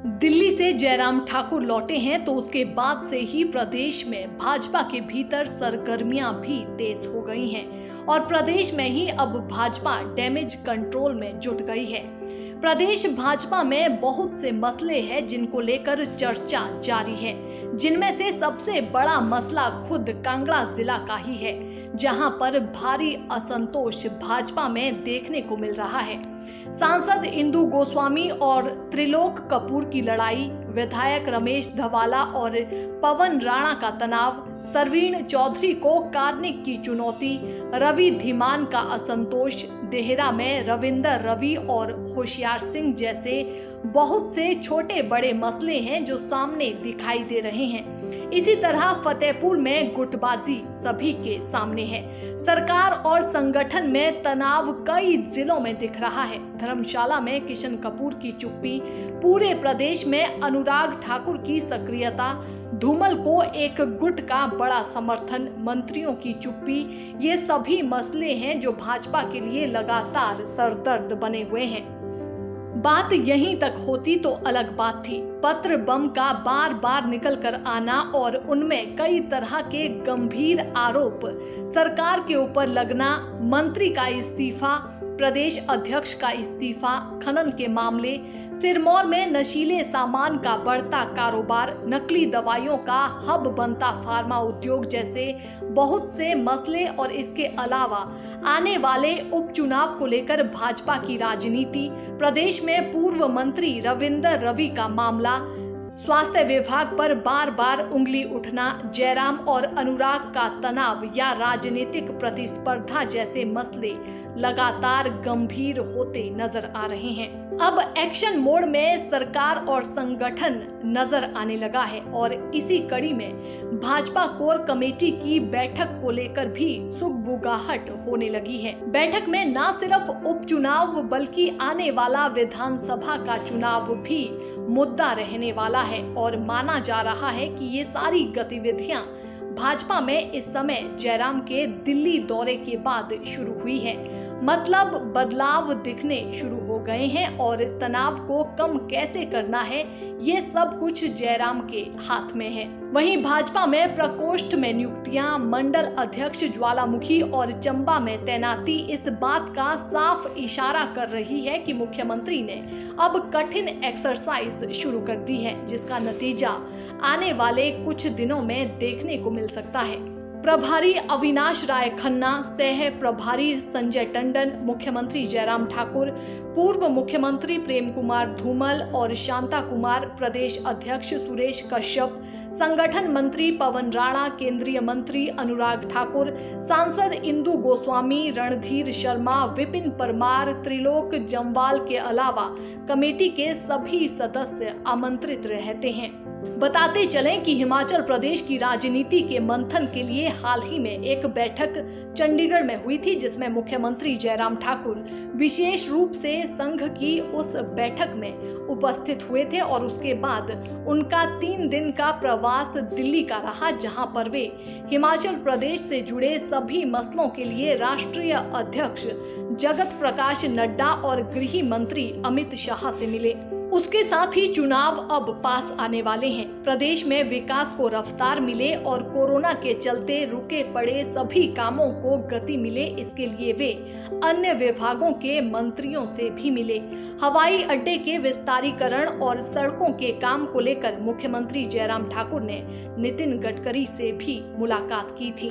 दिल्ली से जयराम ठाकुर लौटे हैं तो उसके बाद से ही प्रदेश में भाजपा के भीतर सरगर्मियां भी तेज हो गई हैं और प्रदेश में ही अब भाजपा डैमेज कंट्रोल में जुट गई है। प्रदेश भाजपा में बहुत से मसले हैं जिनको लेकर चर्चा जारी है, जिनमें से सबसे बड़ा मसला खुद कांगड़ा जिला का ही है, जहां पर भारी असंतोष भाजपा में देखने को मिल रहा है। सांसद इंदु गोस्वामी और त्रिलोक कपूर की लड़ाई, विधायक रमेश धवाला और पवन राणा का तनाव, सरवीण चौधरी को कार्निक की चुनौती, रवि धीमान का असंतोष, देहरा में रविंदर रवि और होशियार सिंह जैसे बहुत से छोटे बड़े मसले हैं जो सामने दिखाई दे रहे हैं। इसी तरह फतेहपुर में गुटबाजी सभी के सामने है। सरकार और संगठन में तनाव कई जिलों में दिख रहा है। धर्मशाला में किशन कपूर की चुप्पी, पूरे प्रदेश में अनुराग ठाकुर की सक्रियता, धूमल को एक गुट का बड़ा समर्थन, मंत्रियों की चुप्पी, ये सभी मसले हैं जो भाजपा के लिए लगातार सरदर्द बने हुए हैं। बात यहीं तक होती तो अलग बात थी। पत्र बम का बार बार निकल कर आना और उनमें कई तरह के गंभीर आरोप सरकार के ऊपर लगना, मंत्री का इस्तीफा, प्रदेश अध्यक्ष का इस्तीफा, खनन के मामले, सिरमौर में नशीले सामान का बढ़ता कारोबार, नकली दवाइयों का हब बनता फार्मा उद्योग जैसे बहुत से मसले और इसके अलावा आने वाले उपचुनाव को लेकर भाजपा की राजनीति, प्रदेश में पूर्व मंत्री रविंदर रवि का मामला, स्वास्थ्य विभाग पर बार बार उंगली उठना, जयराम और अनुराग का तनाव या राजनीतिक प्रतिस्पर्धा जैसे मसले लगातार गंभीर होते नजर आ रहे हैं। अब एक्शन मोड में सरकार और संगठन नजर आने लगा है और इसी कड़ी में भाजपा कोर कमेटी की बैठक को लेकर भी सुगबुगाहट होने लगी है। बैठक में न सिर्फ उपचुनाव बल्कि आने वाला विधानसभा का चुनाव भी मुद्दा रहने वाला है और माना जा रहा है कि ये सारी गतिविधियां भाजपा में इस समय जयराम के दिल्ली दौरे के बाद शुरू हुई है। मतलब बदलाव दिखने शुरू हो गए हैं और तनाव को कम कैसे करना है ये सब कुछ जयराम के हाथ में है। वहीं भाजपा में प्रकोष्ठ में नियुक्तियां, मंडल अध्यक्ष ज्वालामुखी और चंबा में तैनाती इस बात का साफ इशारा कर रही है कि मुख्यमंत्री ने अब कठिन एक्सरसाइज शुरू कर दी है, जिसका नतीजा आने वाले कुछ दिनों में देखने को मिल सकता है। प्रभारी अविनाश राय खन्ना, सह प्रभारी संजय टंडन, मुख्यमंत्री जयराम ठाकुर, पूर्व मुख्यमंत्री प्रेम कुमार धूमल और शांता कुमार, प्रदेश अध्यक्ष सुरेश कश्यप, संगठन मंत्री पवन राणा, केंद्रीय मंत्री अनुराग ठाकुर, सांसद इंदु गोस्वामी, रणधीर शर्मा, विपिन परमार, त्रिलोक जम्वाल के अलावा कमेटी के सभी सदस्य आमंत्रित रहते हैं। बताते चलें कि हिमाचल प्रदेश की राजनीति के मंथन के लिए हाल ही में एक बैठक चंडीगढ़ में हुई थी, जिसमें मुख्यमंत्री जयराम ठाकुर विशेष रूप से संघ की उस बैठक में उपस्थित हुए थे और उसके बाद उनका 3 दिन का प्रवास दिल्ली का रहा, जहां पर वे हिमाचल प्रदेश से जुड़े सभी मसलों के लिए राष्ट्रीय अध्यक्ष जगत प्रकाश नड्डा और गृह मंत्री अमित शाह से मिले। उसके साथ ही चुनाव अब पास आने वाले हैं। प्रदेश में विकास को रफ्तार मिले और कोरोना के चलते रुके पड़े सभी कामों को गति मिले, इसके लिए वे अन्य विभागों के मंत्रियों से भी मिले। हवाई अड्डे के विस्तारीकरण और सड़कों के काम को लेकर मुख्यमंत्री जयराम ठाकुर ने नितिन गडकरी से भी मुलाकात की थी।